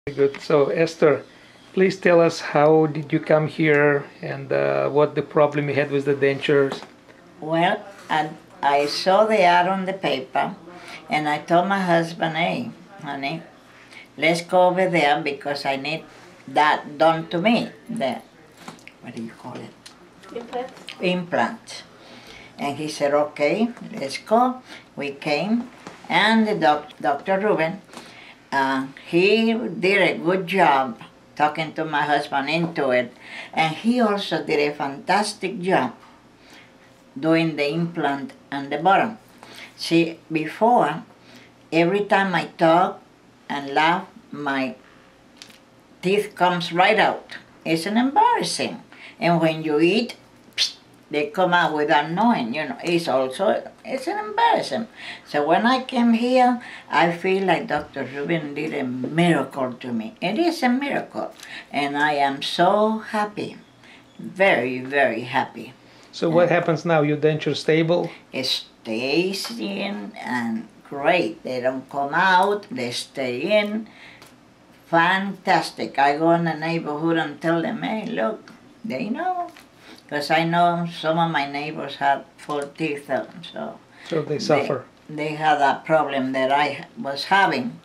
Good. So Esther, please tell us how did you come here and what the problem you had with the dentures? Well, I saw the ad on the paper, and I told my husband, hey, honey, let's go over there because I need that done to me. The, what do you call it? Implant. Implant. And he said, okay, let's go. We came, and the Dr. Ruben, he did a good job talking to my husband into it, and he also did a fantastic job doing the implant on the bottom. See, before, every time I talk and laugh, my teeth comes right out. It's an embarrassing. And when you eat, they come out without knowing, it's an embarrassment. So when I came here, I feel like Dr. Ruben did a miracle to me. It is a miracle. And I am so happy, very, very happy. So what happens now? Your denture stable? It stays in and great. They don't come out, they stay in. Fantastic. I go in the neighborhood and tell them, hey, look, they know. Because I know some of my neighbors have full teeth, So they suffer. They had that problem that I was having.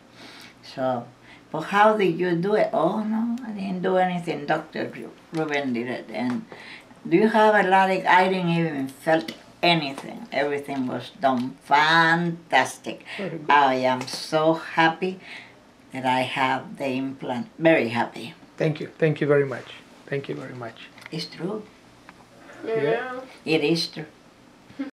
So, but how did you do it? Oh, no, I didn't do anything. Dr. Ruben did it. And do you have a lot of, I didn't even felt anything. Everything was done fantastic. I am so happy that I have the implant. Very happy. Thank you. Thank you very much. Thank you very much. It's true. Yeah. It is true.